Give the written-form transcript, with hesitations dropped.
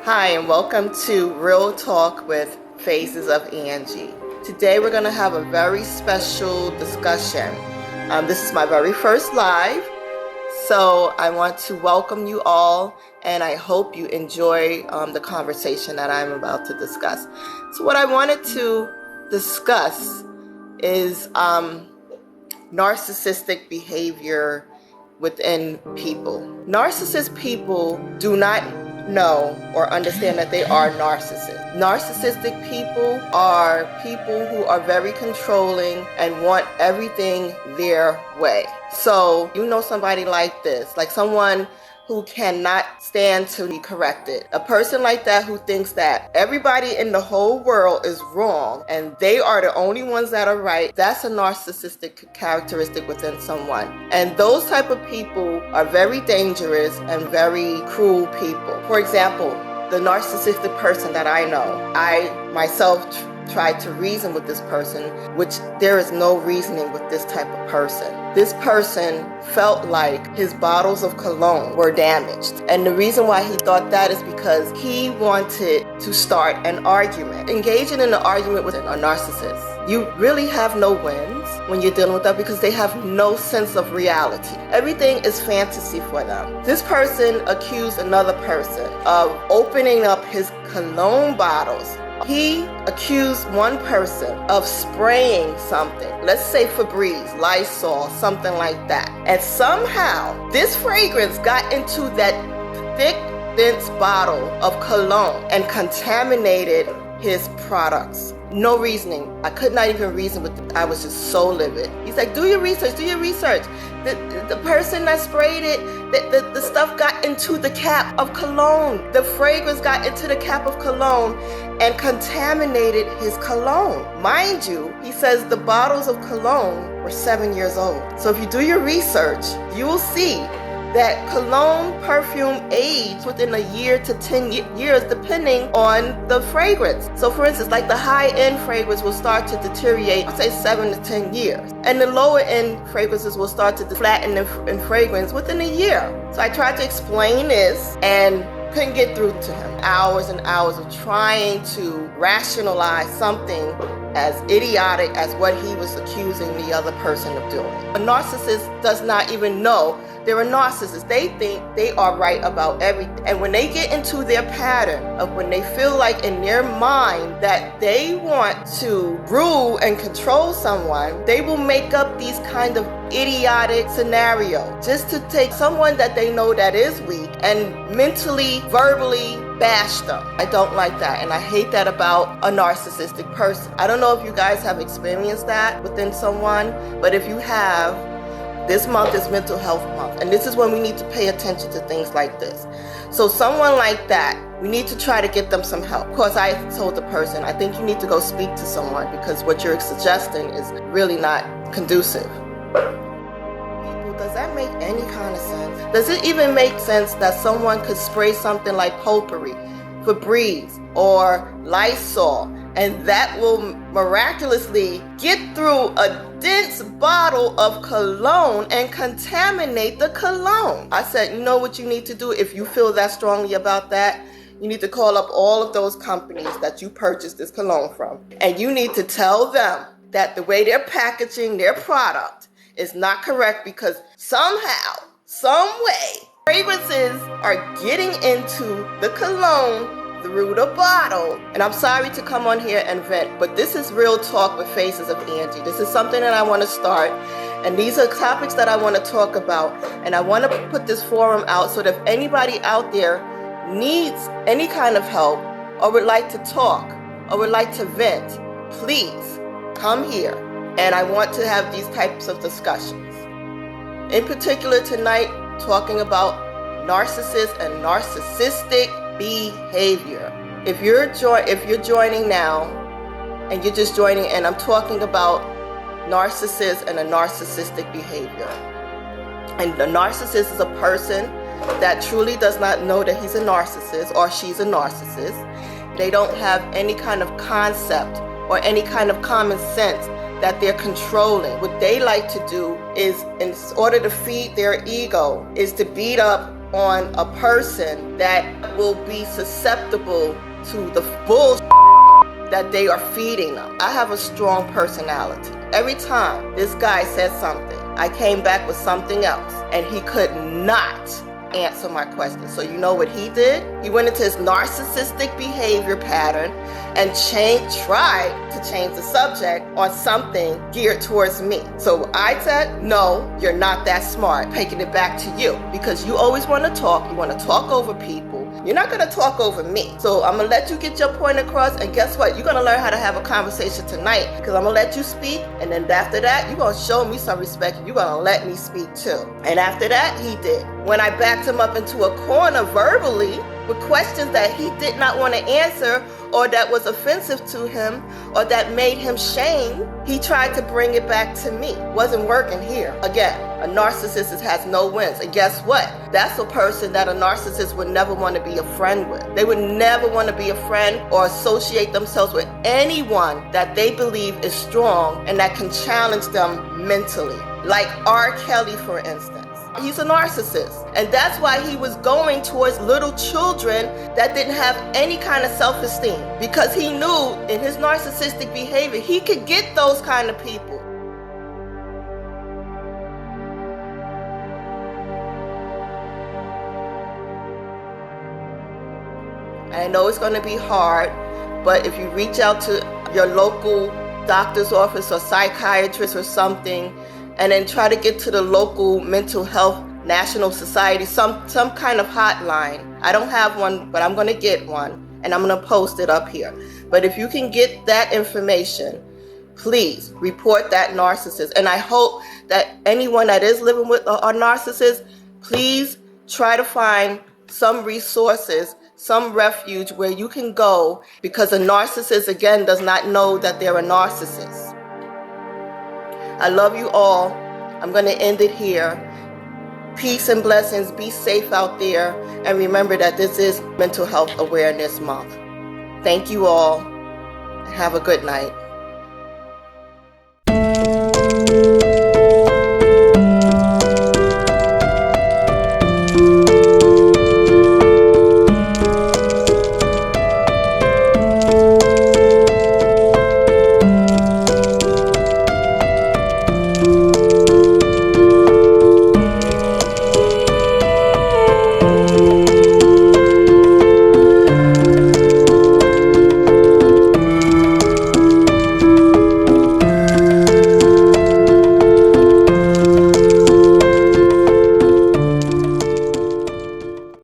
Hi, and welcome to Real Talk with Phases of Angie. Today we're going to have a very special discussion. This is my very first live, so I want to welcome you all, and I hope you enjoy the conversation that I'm about to discuss. So what I wanted to discuss is narcissistic behavior within people. Narcissist people do not know or understand that they are narcissists. Narcissistic people are people who are very controlling and want everything their way. So you know somebody like this, like someone who cannot stand to be corrected. A person like that who thinks that everybody in the whole world is wrong and they are the only ones that are right. That's a narcissistic characteristic within someone. And those type of people are very dangerous and very cruel people. For example, the narcissistic person that I know, I myself tried to reason with this person, which there is no reasoning with this type of person. This person felt like his bottles of cologne were damaged. And the reason why he thought that is because he wanted to start an argument. Engaging in an argument with a narcissist, you really have no wins when you're dealing with that because they have no sense of reality. Everything is fantasy for them. This person accused another person of opening up his cologne bottles. He accused one person of spraying something, let's say Febreze, Lysol, something like that. And somehow this fragrance got into that thick, dense bottle of cologne and contaminated his products. No reasoning. I could not even reason with it. I was just so livid. He's like, do your research, do your research. The person that sprayed it, the stuff got into the cap of cologne. The fragrance got into the cap of cologne and contaminated his cologne. Mind you, he says the bottles of cologne were 7 years old. So if you do your research, you will see that cologne perfume ages within a year to 10 years depending on the fragrance. So for instance, like the high-end fragrance will start to deteriorate, I'd say 7 to 10 years. And the lower-end fragrances will start to flatten in fragrance within a year. So I tried to explain this and couldn't get through to him. Hours and hours of trying to rationalize something as idiotic as what he was accusing the other person of doing. A narcissist does not even know they're a narcissist. They think they are right about everything. And when they get into their pattern of when they feel like in their mind that they want to rule and control someone, they will make up these kind of idiotic scenarios just to take someone that they know that is weak and mentally, verbally bash them. I don't like that, and I hate that about a narcissistic person. I don't know if you guys have experienced that within someone, but if you have, this month is Mental Health Month, and this is when we need to pay attention to things like this. So someone like that, we need to try to get them some help. Of course, I told the person, I think you need to go speak to someone because what you're suggesting is really not conducive. Does that make any kind of sense? Does it even make sense that someone could spray something like potpourri, Febreze, or Lysol, and that will miraculously get through a dense bottle of cologne and contaminate the cologne? I said, you know what you need to do if you feel that strongly about that? You need to call up all of those companies that you purchased this cologne from, and you need to tell them that the way they're packaging their product is not correct because somehow, some way, fragrances are getting into the cologne through the bottle. And I'm sorry to come on here and vent, but this is Real Talk with Faces of Angie. This is something that I want to start, and these are topics that I want to talk about, and I want to put this forum out so that if anybody out there needs any kind of help or would like to talk or would like to vent, please come here. And I want to have these types of discussions. In particular tonight, talking about narcissists and narcissistic behavior. If you're joining now and you're just joining in, I'm talking about narcissists and a narcissistic behavior. And the narcissist is a person that truly does not know that he's a narcissist or she's a narcissist. They don't have any kind of concept or any kind of common sense that they're controlling. What they like to do is, in order to feed their ego, is to beat up on a person that will be susceptible to the bullshit that they are feeding them. I have a strong personality. Every time this guy said something, I came back with something else, and he could not answer my question. So you know what he did? He went into his narcissistic behavior pattern and tried to change the subject on something geared towards me. So I said, no, you're not that smart. Taking it back to you, because you always want to talk. You want to talk over people. You're not going to talk over me. So I'm going to let you get your point across, and guess what? You're going to learn how to have a conversation tonight, because I'm going to let you speak, and then after that, you're going to show me some respect. You're going to let me speak too. And after that, he did. When I backed him up into a corner verbally with questions that he did not want to answer, or that was offensive to him, or that made him shame, he tried to bring it back to me. Wasn't working here. Again, a narcissist has no wins. And guess what? That's a person that a narcissist would never want to be a friend with. They would never want to be a friend or associate themselves with anyone that they believe is strong and that can challenge them mentally. Like R. Kelly, for instance. He's a narcissist. And that's why he was going towards little children that didn't have any kind of self-esteem. Because he knew in his narcissistic behavior, he could get those kind of people. I know it's going to be hard, but if you reach out to your local doctor's office or psychiatrist or something, and then try to get to the local mental health national society, some kind of hotline. I don't have one, but I'm going to get one, and I'm going to post it up here. But if you can get that information, please report that narcissist. And I hope that anyone that is living with a narcissist, please try to find some resources, some refuge where you can go, because a narcissist, again, does not know that they're a narcissist. I love you all. I'm going to end it here. Peace and blessings. Be safe out there. And remember that this is Mental Health Awareness Month. Thank you all. Have a good night.